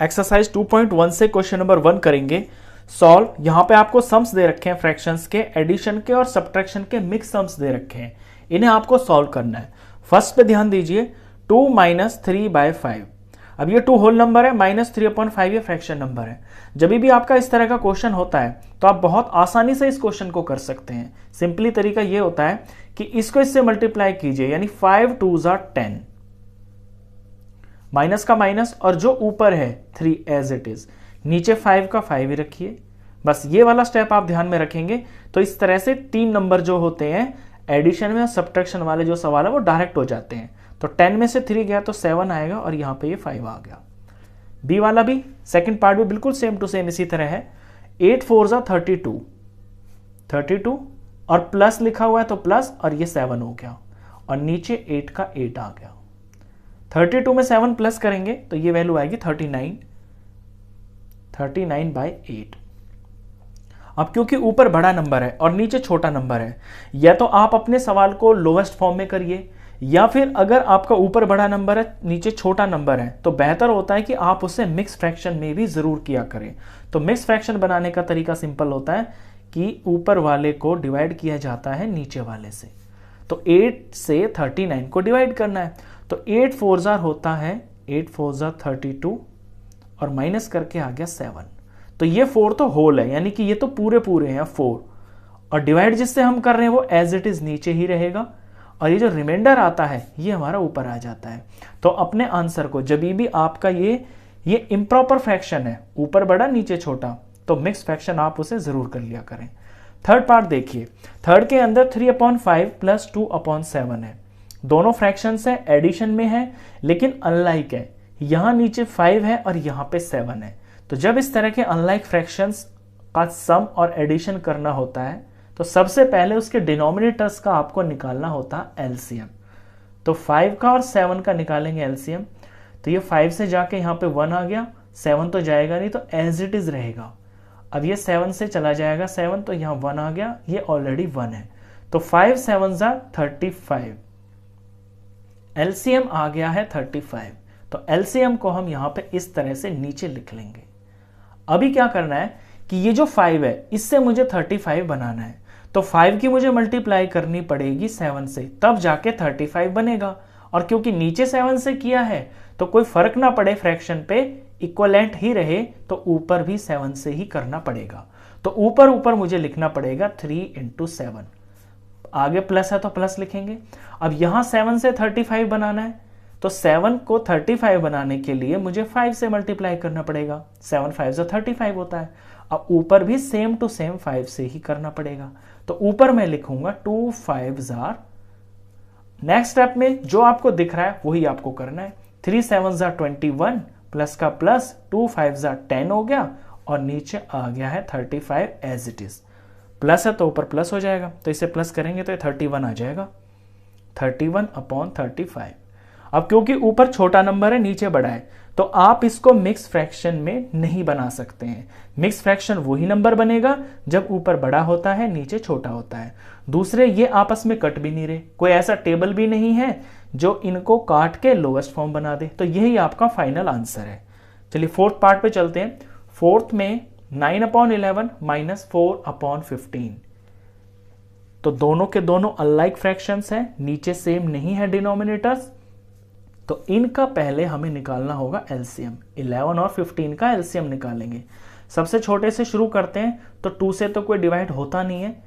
Exercise 2.1 से question number 1 करेंगे solve. यहाँ पे आपको सम्स दे रखे हैं, फ्रैक्शंस के, एडिशन के और सब्ट्रैक्शन के मिक्स सम्स दे रखे हैं, इन्हें आपको सॉल्व करना है। फर्स्ट पे ध्यान दीजिए, 2 माइनस 3/5। अब ये 2 होल नंबर है, -3/5 ये फ्रैक्शन नंबर है। जब भी आपका इस तरह का क्वेश्चन होता है तो आप बहुत आसानी से इस क्वेश्चन को कर सकते हैं। सिंपली तरीका ये होता है कि इसको इससे मल्टीप्लाई कीजिए, यानी 5 2s are 10, माइनस का माइनस और जो ऊपर है 3 एज इट इज, नीचे 5 का 5 ही रखिए। बस ये वाला स्टेप आप ध्यान में रखेंगे तो इस तरह से 3 नंबर जो होते हैं एडिशन में और सब्ट्रैक्शन वाले जो सवाल है वो डायरेक्ट हो जाते हैं। तो 10 में से 3 गया तो 7 आएगा और यहां पे ये 5 आ गया। बी वाला भी सेकंड पार्ट भी बिल्कुल सेम टू सेम इसी तरह है। 8 4s are 32 और प्लस लिखा हुआ है तो प्लस, और ये 7 हो गया और नीचे 8 का 8 आ गया। 32 में 7 प्लस करेंगे तो ये वैल्यू आएगी 39/8। अब क्योंकि ऊपर बड़ा नंबर है और नीचे छोटा नंबर है, या तो आप अपने सवाल को लोवेस्ट फॉर्म में करिए, या फिर अगर आपका ऊपर बड़ा नंबर है नीचे छोटा नंबर है तो बेहतर होता है कि आप उसे मिक्स फ्रैक्शन में भी जरूर किया करें। तो मिक्स फ्रैक्शन बनाने का तरीका सिंपल होता है कि ऊपर वाले को डिवाइड किया जाता है नीचे वाले से। तो 8 से 39 को डिवाइड करना है, तो 8 4s are होता है 8 4s are 32 और माइनस करके आ गया 7। तो ये 4 तो होल है, यानी कि ये तो पूरे पूरे हैं 4, और डिवाइड जिससे हम कर रहे हैं वो एज इट इज नीचे ही रहेगा, और ये जो रिमाइंडर आता है ये हमारा ऊपर आ जाता है। तो अपने आंसर को जब भी आपका ये इम्प्रॉपर फ्रैक्शन है, ऊपर बड़ा नीचे छोटा, तो मिक्स फ्रैक्शन आप उसे जरूर कर लिया करें। थर्ड पार्ट देखिए, थर्ड के अंदर 3/5 प्लस 2/7 है। दोनों फ्रैक्शंस है, एडिशन में है, लेकिन अनलाइक है। यहां नीचे 5 है और यहां पे 7 है। तो जब इस तरह के अनलाइक फ्रैक्शंस का सम और एडिशन करना होता है तो सबसे पहले उसके डिनोमिनेटर्स का आपको निकालना होता है एलसीएम। तो 5 का और 7 का निकालेंगे एलसीएम। तो ये 5 से जाके यहाँ पे 1 आ गया, 7 तो जाएगा नहीं तो एज इट इज रहेगा। अब ये 7 से चला जाएगा 7, तो यहाँ 1 आ गया, ये ऑलरेडी 1 है। तो 5 7s are 35, एलसीएम आ गया है 35। तो एलसीएम को हम यहां पे इस तरह से नीचे लिख लेंगे। अभी क्या करना है कि ये जो 5 है इससे मुझे 35 बनाना है, तो 5 की मुझे मल्टीप्लाई करनी पड़ेगी 7 से, तब जाके 35 बनेगा। और क्योंकि नीचे 7 से किया है तो कोई फर्क ना पड़े फ्रैक्शन पे, इक्वलेंट ही रहे, तो ऊपर भी 7 से ही करना पड़ेगा। तो ऊपर ऊपर मुझे लिखना पड़ेगा 3 × 7, आगे प्लस है तो प्लस लिखेंगे। अब यहां 7 से 35 बनाना है, तो 7 को 35 बनाने के लिए मुझे 5 से मल्टीप्लाई करना पड़ेगा। 7 5 से 35 होता है। अब ऊपर भी सेम टू सेम 5 से ही करना पड़ेगा। तो ऊपर मैं लिखूंगा 2 5s are, नेक्स्ट स्टेप में जो आपको दिख रहा है वही आपको करना है। 3 7s are 21, प्लस का प्लस, 2 5s are 10 हो गया, और नीचे आ गया है 35 एज इट इज। प्लस है तो ऊपर प्लस हो जाएगा, तो इसे प्लस करेंगे तो ये 31 आ जाएगा, 31/35। अब क्योंकि ऊपर छोटा नंबर है नीचे बड़ा है, तो आप इसको मिक्स फ्रैक्शन में नहीं बना सकते हैं। मिक्स फ्रैक्शन वही नंबर बनेगा जब ऊपर बड़ा होता है नीचे छोटा होता है। दूसरे ये आपस में कट भी नहीं रहे, कोई ऐसा टेबल भी नहीं है जो इनको काट के लोवेस्ट फॉर्म बना दे। तो यही आपका फाइनल आंसर है। चलिए फोर्थ पार्ट पे चलते हैं। फोर्थ में 9/11 माइनस 4/15, तो दोनों के दोनों अनलाइक फ्रैक्शंस हैं, नीचे सेम नहीं है डिनोमिनेटर्स, तो इनका पहले हमें निकालना होगा एलसीएम। 11 और 15 का एलसीएम निकालेंगे। सबसे छोटे से शुरू करते हैं, तो 2 से तो कोई डिवाइड होता नहीं है,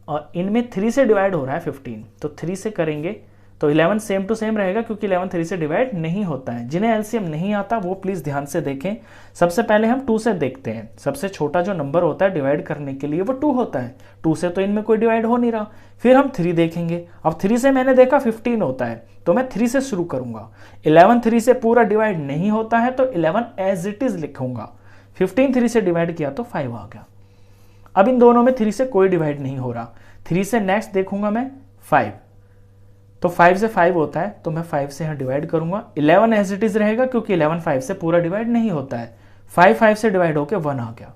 और इनमें 3 से डिवाइड हो रहा है 15, तो 3 से करेंगे तो 11 सेम टू सेम रहेगा, क्योंकि 11 3 से डिवाइड नहीं होता है। जिन्हें एलसीएम नहीं आता वो प्लीज ध्यान से देखें। सबसे पहले हम 2 से देखते हैं। सबसे छोटा जो नंबर होता है डिवाइड करने के लिए वो 2 होता है, 2 से तो इनमें कोई डिवाइड हो नहीं रहा। फिर हम 3 देखेंगे। अब 3 से मैंने देखा 15 होता है, तो मैं 3 से शुरू करूंगा। 11 3 से पूरा डिवाइड नहीं होता है, तो 11 एज इट इज लिखूंगा। 15 3 से डिवाइड किया तो 5 आ गया। अब इन दोनों में 3 से कोई डिवाइड नहीं हो रहा। 3 से नेक्स्ट देखूंगा मैं 5, तो 5 से 5 होता है, तो मैं 5 से यहां डिवाइड करूंगा। 11 एज इट इज रहेगा, क्योंकि 11 5 से पूरा डिवाइड नहीं होता है। 5 5 से डिवाइड होकर 1 आ गया,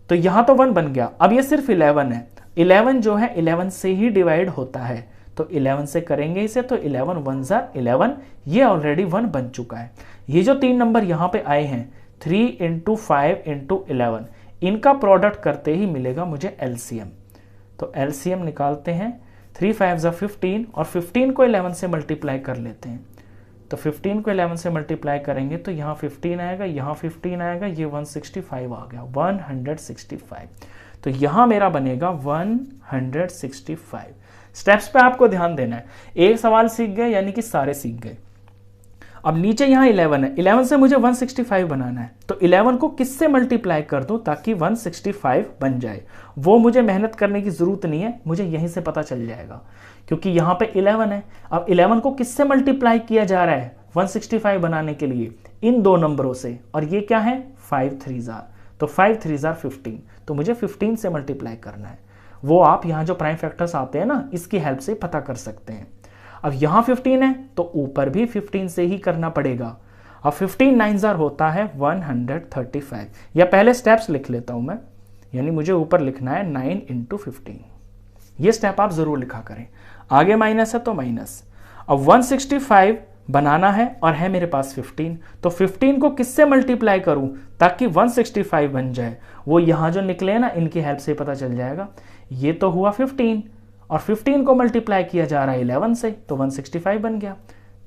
तो यहां तो 1 बन गया। अब ये सिर्फ 11 है, 11 जो है 11 से ही डिवाइड होता है, तो तो 11 से करेंगे इसे, तो 11 1 जार 11, ये ऑलरेडी 1 बन चुका है। ये जो 3 नंबर यहाँ पे आए हैं 3 इंटू 5 इंटू 11, इनका प्रोडक्ट करते ही मिलेगा मुझे एलसीएम। तो एलसीएम निकालते हैं, 3 5 ज़ा 15 और 15 को 11 से मल्टीप्लाई कर लेते हैं। तो 15 को 11 से मल्टीप्लाई करेंगे तो यहाँ 15 आएगा, यहाँ 15 आएगा, ये 165 आ गया, 165। तो यहाँ मेरा बनेगा 165। स्टेप्स पे आपको ध्यान देना है, एक सवाल सीख गए यानी कि सारे सीख गए। अब नीचे यहाँ 11 है, 11 से मुझे 165 बनाना है, तो 11 को किससे मल्टीप्लाई कर दूं ताकि 165 बन जाए। वो मुझे मेहनत करने की जरूरत नहीं है, मुझे यहीं से पता चल जाएगा, क्योंकि यहाँ पे 11 है। अब 11 को किससे मल्टीप्लाई किया जा रहा है 165 बनाने के लिए, इन दो नंबरों से, और ये क्या है 5 3 जार, तो 5 3 जार 15, तो मुझे 15 से मल्टीप्लाई करना है। वो आप यहाँ जो प्राइम फैक्टर्स आते हैं ना, इसकी हेल्प से पता कर सकते हैं। अब यहाँ 15 है तो ऊपर भी 15 से ही करना पड़ेगा। अब 15 9 जार होता है 135, या पहले स्टेप्स लिख लेता हूं मैं, यानी मुझे ऊपर लिखना है 9 इंटू 15, ये स्टेप आप जरूर लिखा करें। आगे माइनस है तो माइनस। अब 165 बनाना है और है मेरे पास 15, तो 15 को किससे मल्टीप्लाई करूं ताकि 165 बन जाए। वो यहां जो निकले ना, इनकी हेल्प से पता चल जाएगा। ये तो हुआ 15 और 15 को मल्टीप्लाई किया जा रहा है 11 से, तो 165 बन गया।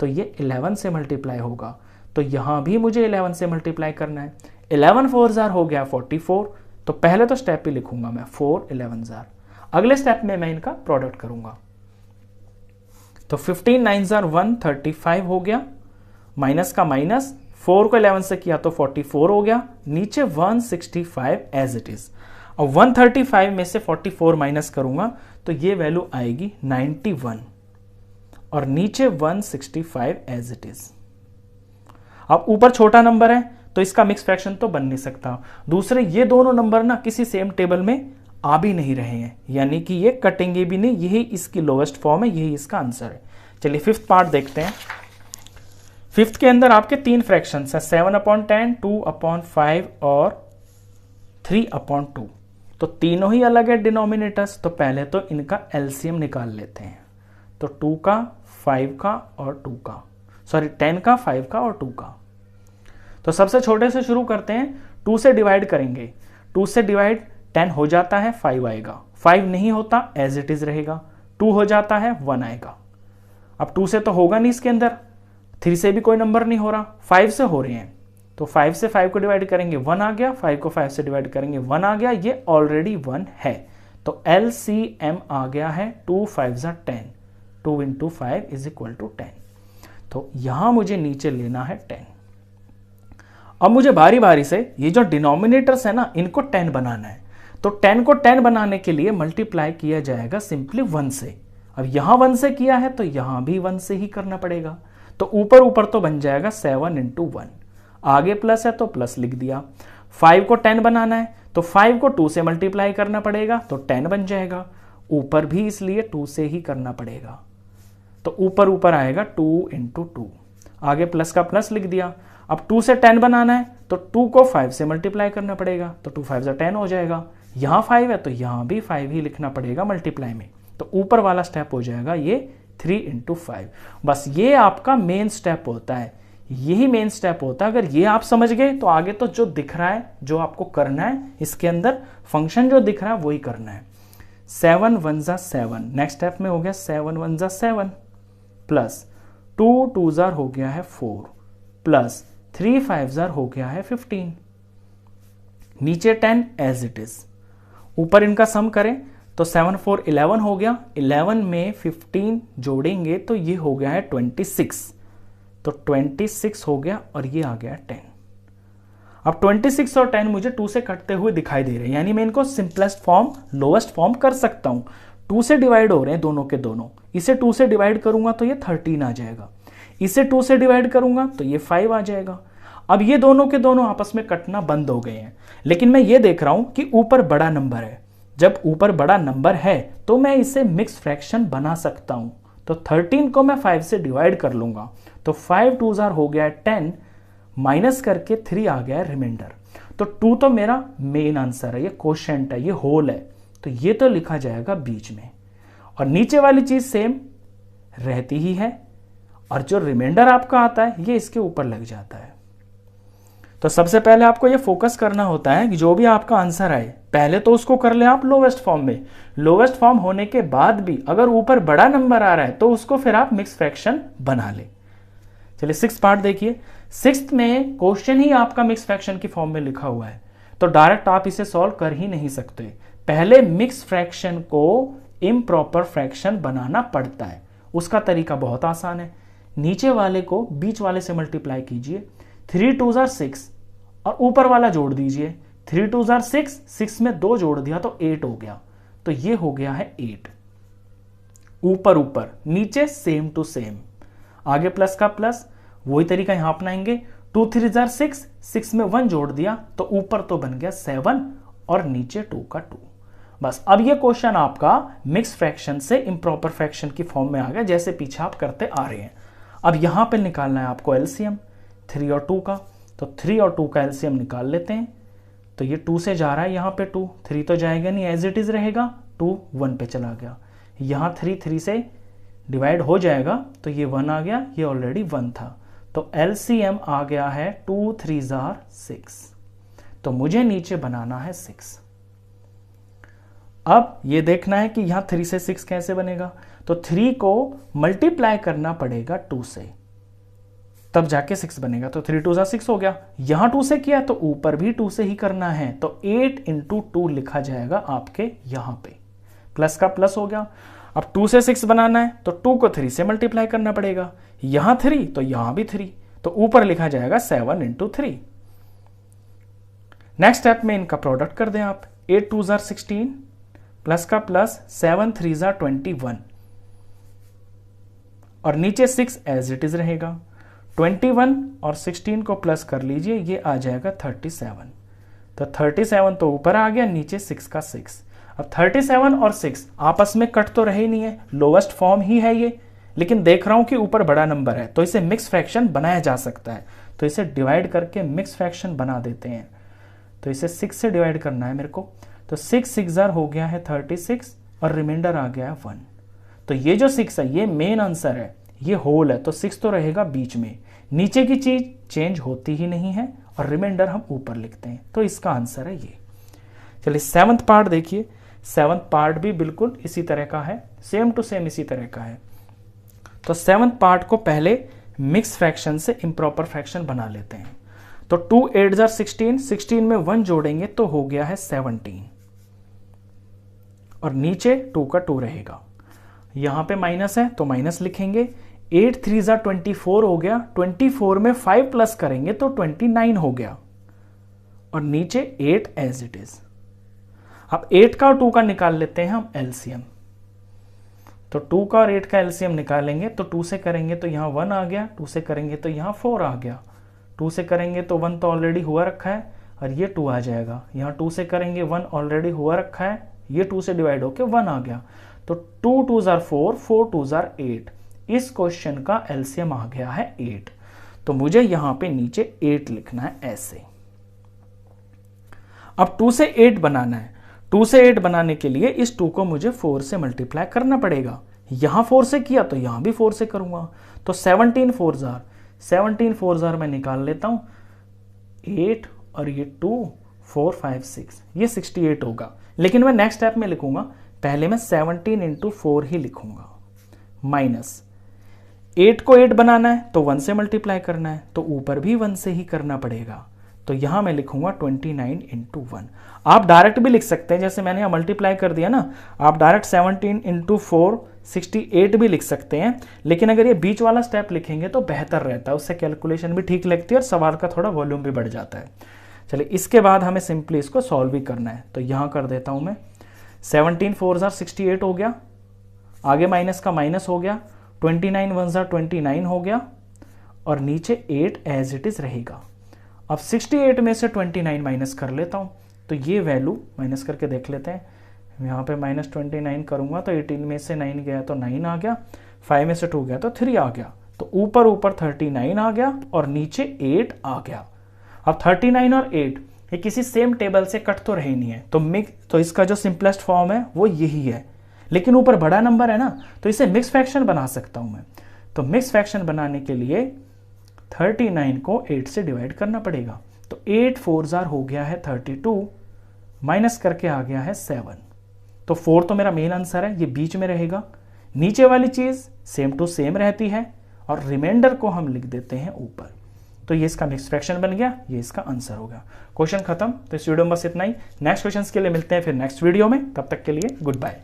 तो ये 11 से मल्टीप्लाई होगा, तो यहां भी मुझे 11 से मल्टीप्लाई करना है। 11 4 जार हो गया 44, तो पहले तो स्टेप ही लिखूंगा मैं 4 11 जार, अगले स्टेप में मैं इनका प्रोडक्ट करूंगा। तो 15 9 जार 135 हो गया, माइनस का माइनस, 4 को 11 से किया तो 44 हो गया, नीचे 165 एज इट इज। अब 135 में से 44 माइनस करूंगा तो ये वैल्यू आएगी 91, और नीचे 165 एज इट इज। अब ऊपर छोटा नंबर है तो इसका मिक्स फ्रैक्शन तो बन नहीं सकता। दूसरे ये दोनों नंबर ना किसी सेम टेबल में आ भी नहीं रहे हैं, यानी कि ये कटेंगे भी नहीं, यही इसकी लोएस्ट फॉर्म है, यही इसका आंसर है। चलिए फिफ्थ पार्ट देखते हैं। फिफ्थ के अंदर आपके 3 फ्रैक्शंस हैं, 7/10, 2/5 और 3/2। तो तीनों ही अलग है डिनोमिनेटर्स, तो पहले तो इनका एलसीएम निकाल लेते हैं। तो 2 का 5 का और 2 का, सॉरी 10 का 5 का और 2 का। तो सबसे छोटे से शुरू करते हैं, 2 से डिवाइड करेंगे, 2 से डिवाइड 10 हो जाता है 5 आएगा, 5 नहीं होता एज इट इज रहेगा, 2 हो जाता है 1 आएगा। अब 2 से तो होगा नहीं इसके अंदर, 3 से भी कोई नंबर नहीं हो रहा, 5 से हो रहे हैं, तो 5 से 5 को डिवाइड करेंगे 1 आ गया, 5 को 5 से डिवाइड करेंगे 1 आ गया, ये ऑलरेडी 1 है। तो LCM आ गया है 2 5 ज़ा 10, 2 इंटू 5 इज इक्वल टू 10। तो यहां मुझे नीचे लेना है 10। अब मुझे बारी बारी से ये जो डिनोमिनेटर्स है ना, इनको 10 बनाना है। तो 10 को 10 बनाने के लिए मल्टीप्लाई किया जाएगा सिंपली 1 से। अब यहां 1 से किया है तो यहां भी 1 से ही करना पड़ेगा। तो ऊपर ऊपर तो बन जाएगा 7 इंटू 1, आगे प्लस है तो प्लस लिख दिया। 5 को 10 बनाना है तो 5 को 2 से मल्टीप्लाई करना पड़ेगा, तो 10 बन जाएगा। ऊपर भी इसलिए 2 से ही करना पड़ेगा, तो ऊपर ऊपर आएगा 2 इंटू 2, आगे प्लस का प्लस लिख दिया। अब 2 से 10 बनाना है तो 2 को 5 से मल्टीप्लाई करना पड़ेगा, तो 2 5 ज़ा 10 हो जाएगा। यहाँ 5 है तो यहाँ भी 5 ही लिखना पड़ेगा मल्टीप्लाई में, तो ऊपर वाला स्टेप हो जाएगा ये 3 इंटू 5। बस ये आपका मेन स्टेप होता है, यही मेन स्टेप होता है। अगर ये आप समझ गए तो आगे तो जो दिख रहा है, जो आपको करना है इसके अंदर फंक्शन जो दिख रहा है वही करना है। 7 1 ज़ा 7, नेक्स्ट स्टेप में हो गया 7 1 ज़ा 7, प्लस 2 2 ज़ा हो गया है 4, प्लस 3 5 ज़ा हो गया है 15, नीचे 10 एज इट इज। ऊपर इनका सम करें तो 7 4 11 हो गया, 11 में 15 जोड़ेंगे तो ये हो गया है 26, तो 26 हो गया और ये आ गया 10। अब 26 और 10 मुझे 2 से कटते हुए दिखाई दे रहे हैं, यानी मैं इनको सिंपलेस्ट फॉर्म लोएस्ट फॉर्म कर सकता हूं। 2 से डिवाइड हो रहे हैं दोनों के दोनों, इसे 2 से डिवाइड करूंगा तो ये 13 आ जाएगा, इसे 2 से डिवाइड करूंगा तो ये 5 आ जाएगा। अब ये दोनों के दोनों आपस में कटना बंद हो गए हैं, लेकिन मैं ये देख रहा हूं कि ऊपर बड़ा नंबर है। जब ऊपर बड़ा नंबर है तो मैं इसे मिक्स फ्रैक्शन बना सकता हूं। तो 13 को मैं 5 से डिवाइड कर लूंगा, तो 5 2 ज़ार हो गया है 10, माइनस करके 3 आ गया है रिमाइंडर। तो 2 तो मेरा मेन आंसर है, ये कोशेंट है, ये होल है, तो ये तो लिखा जाएगा बीच में। और नीचे वाली चीज सेम, रहती ही है और जो रिमाइंडर आपका आता है ये इसके ऊपर लग जाता है। तो सबसे पहले आपको ये फोकस करना होता है कि जो भी आपका आंसर आए पहले तो उसको कर ले आप लोवेस्ट फॉर्म में। लोवेस्ट फॉर्म होने के बाद भी अगर ऊपर बड़ा नंबर आ रहा है तो उसको फिर आप मिक्स फ्रैक्शन बना ले। चलिए 6th पार्ट देखिए। 6th में क्वेश्चन ही आपका मिक्स फ्रैक्शन की फॉर्म में लिखा हुआ है, तो डायरेक्ट आप इसे सॉल्व कर ही नहीं सकते। पहले मिक्स फ्रैक्शन को इम्प्रॉपर फ्रैक्शन बनाना पड़ता है। उसका तरीका बहुत आसान है। नीचे वाले को बीच वाले से मल्टीप्लाई कीजिए, 3 2 6 और ऊपर वाला जोड़ दीजिए, 3 2 6, 6 में 2 जोड़ दिया तो 8 हो गया। तो ये हो गया है 8। ऊपर ऊपर नीचे सेम टू सेम, आगे प्लस का प्लस, वही तरीका यहां अपनाएंगे। 2 3 6, 6 में 1 जोड़ दिया तो ऊपर तो बन गया 7 और नीचे 2 का 2। बस अब ये क्वेश्चन आपका मिक्स फ्रैक्शन से इम्प्रॉपर फ्रैक्शन की फॉर्म में आ गया, जैसे पीछे आप करते आ रहे हैं। अब यहां पे निकालना है आपको एलसीएम 3 और 2 का, तो 3 और 2 का एलसीएम निकाल लेते हैं। तो ये 2 से जा रहा है यहां पे 2, 3 तो जाएगा नहीं, एज इट इज रहेगा। 2 1 पे चला गया, यहां 3 3 से डिवाइड हो जाएगा तो ये 1 आ गया, ये ऑलरेडी 1 था। तो एलसीएम आ गया है 2 3 6। तो मुझे नीचे बनाना है 6। अब ये देखना है कि यहां 3 से 6 कैसे बनेगा, तो 3 को मल्टीप्लाई करना पड़ेगा 2 से, तब जाके 6 बनेगा। तो 3 2 6 हो गया। यहां 2 से किया तो ऊपर भी 2 से ही करना है, तो 8 × 2 लिखा जाएगा आपके यहां पे। प्लस का प्लस हो गया। अब 2 से 6 बनाना है तो 2 को 3 से मल्टीप्लाई करना पड़ेगा, यहां 3 तो यहां भी 3, तो ऊपर लिखा जाएगा 7 × 3। नेक्स्ट स्टेप में इनका प्रोडक्ट कर दें आप। 8 2 16 प्लस का प्लस 7 3 21 और नीचे 6 एज इट इज रहेगा। 21 और 16 को प्लस कर लीजिए, ये आ जाएगा 37। तो 37 तो ऊपर आ गया, नीचे 6 का 6। अब 37 और 6 आपस में कट तो रहे नहीं है, लोवेस्ट फॉर्म ही है ये, लेकिन देख रहा हूं कि ऊपर बड़ा नंबर है तो इसे मिक्स फ्रैक्शन बनाया जा सकता है। तो इसे डिवाइड करके मिक्स फ्रैक्शन बना देते हैं। तो इसे 6 से डिवाइड करना है मेरे को, तो 6 6 हो गया है 36 और रिमाइंडर आ गया है 1। तो ये जो 6 है ये मेन आंसर है, ये होल है, तो 6 तो रहेगा बीच में, नीचे की चीज चेंज होती ही नहीं है और रिमाइंडर हम ऊपर लिखते हैं। तो इसका आंसर है ये। चलिए 7th पार्ट देखिए। 7th पार्ट भी बिल्कुल इसी तरह का है, सेम टू सेम इसी तरह का है। तो 7th पार्ट को पहले मिक्स फ्रैक्शन से इम्प्रॉपर फ्रैक्शन बना लेते हैं। तो 2 8 16, 16 में 1 जोड़ेंगे तो हो गया है 17 और नीचे 2 का 2 रहेगा। यहां पे माइनस है तो माइनस लिखेंगे। 8 3 24 हो गया, 24 में 5 प्लस करेंगे तो 29 हो गया और नीचे 8 एज इट इज। अब 8 का और 2 का निकाल लेते हैं हम एलसीएम। तो 2 का और 8 का एलसीएम निकालेंगे तो 2 से करेंगे तो यहां 1 आ गया, 2 से करेंगे तो यहां 4 आ गया, 2 से करेंगे तो 1 तो ऑलरेडी हुआ रखा है और ये 2 आ जाएगा। यहां 2 से करेंगे 1 ऑलरेडी हुआ रखा है, ये 2 से डिवाइड होके 1 आ गया। तो 2 2 4, 4 2 8। इस क्वेश्चन का एलसीएम आ गया है 8। तो मुझे यहां पे नीचे 8 लिखना है ऐसे। अब 2 से 8 बनाना है। 2 से 8 बनाने के लिए इस 2 को मुझे 4 से मल्टीप्लाई करना पड़ेगा। यहां 4 से किया तो यहां भी 4 से करूंगा। तो 17 4 मैं निकाल लेता हूं, 8 और ये 2 4 5 6, ये 68 होगा। लेकिन मैं नेक्स्ट स्टेप में लिखूंगा, पहले मैं 17 × 4 ही लिखूंगा। माइनस 8 को 8 बनाना है तो 1 से मल्टीप्लाई करना है, तो ऊपर भी 1 से ही करना पड़ेगा। तो यहां मैं लिखूंगा 29 × 1। आप डायरेक्ट भी लिख सकते हैं, जैसे मैंने यहां मल्टीप्लाई कर दिया ना, आप डायरेक्ट 17 × 4 68 भी लिख सकते हैं। लेकिन अगर ये बीच वाला स्टेप लिखेंगे तो बेहतर रहता है, उससे कैलकुलेशन भी ठीक लगती है और सवाल का थोड़ा वॉल्यूम भी बढ़ जाता है। चलिए इसके बाद हमें सिंपली इसको सॉल्व भी करना है। तो यहां कर देता हूं मैं, 17 4 68 हो गया, आगे माइनस का माइनस हो गया, 29 1 29 हो गया और नीचे 8 एज इट इज रहेगा। अब 68 में से 29 माइनस कर लेता हूं, तो ये वैल्यू माइनस करके देख लेते हैं। यहाँ पे माइनस 29 करूंगा तो 18 में से 9 गया तो 9 आ गया, 5 में से 2 गया तो 3 आ गया। तो ऊपर ऊपर 39 आ गया और नीचे 8 आ गया। अब 39 और 8 ये किसी सेम टेबल से कट तो रहे नहीं है, तो इसका जो सिंपलेस्ट फॉर्म है वो यही है। लेकिन ऊपर बड़ा नंबर है ना, तो इसे मिक्स फ्रैक्शन बना सकता हूं मैं। तो मिक्स फ्रैक्शन बनाने के लिए 39 को 8 से डिवाइड करना पड़ेगा। तो 8 4 जार हो गया है 32, माइनस करके आ गया है 7। तो 4 तो मेरा मेन आंसर है, ये बीच में रहेगा। नीचे वाली चीज सेम टू सेम रहती है और रिमाइंडर को हम लिख देते हैं ऊपर। तो ये इसका मिक्स फ्रैक्शन बन गया, ये इसका आंसर होगा। क्वेश्चन खत्म। तो इस वीडियो में बस इतना ही। नेक्स्ट क्वेश्चन के लिए मिलते हैं फिर नेक्स्ट वीडियो में। तब तक के लिए गुड बाय।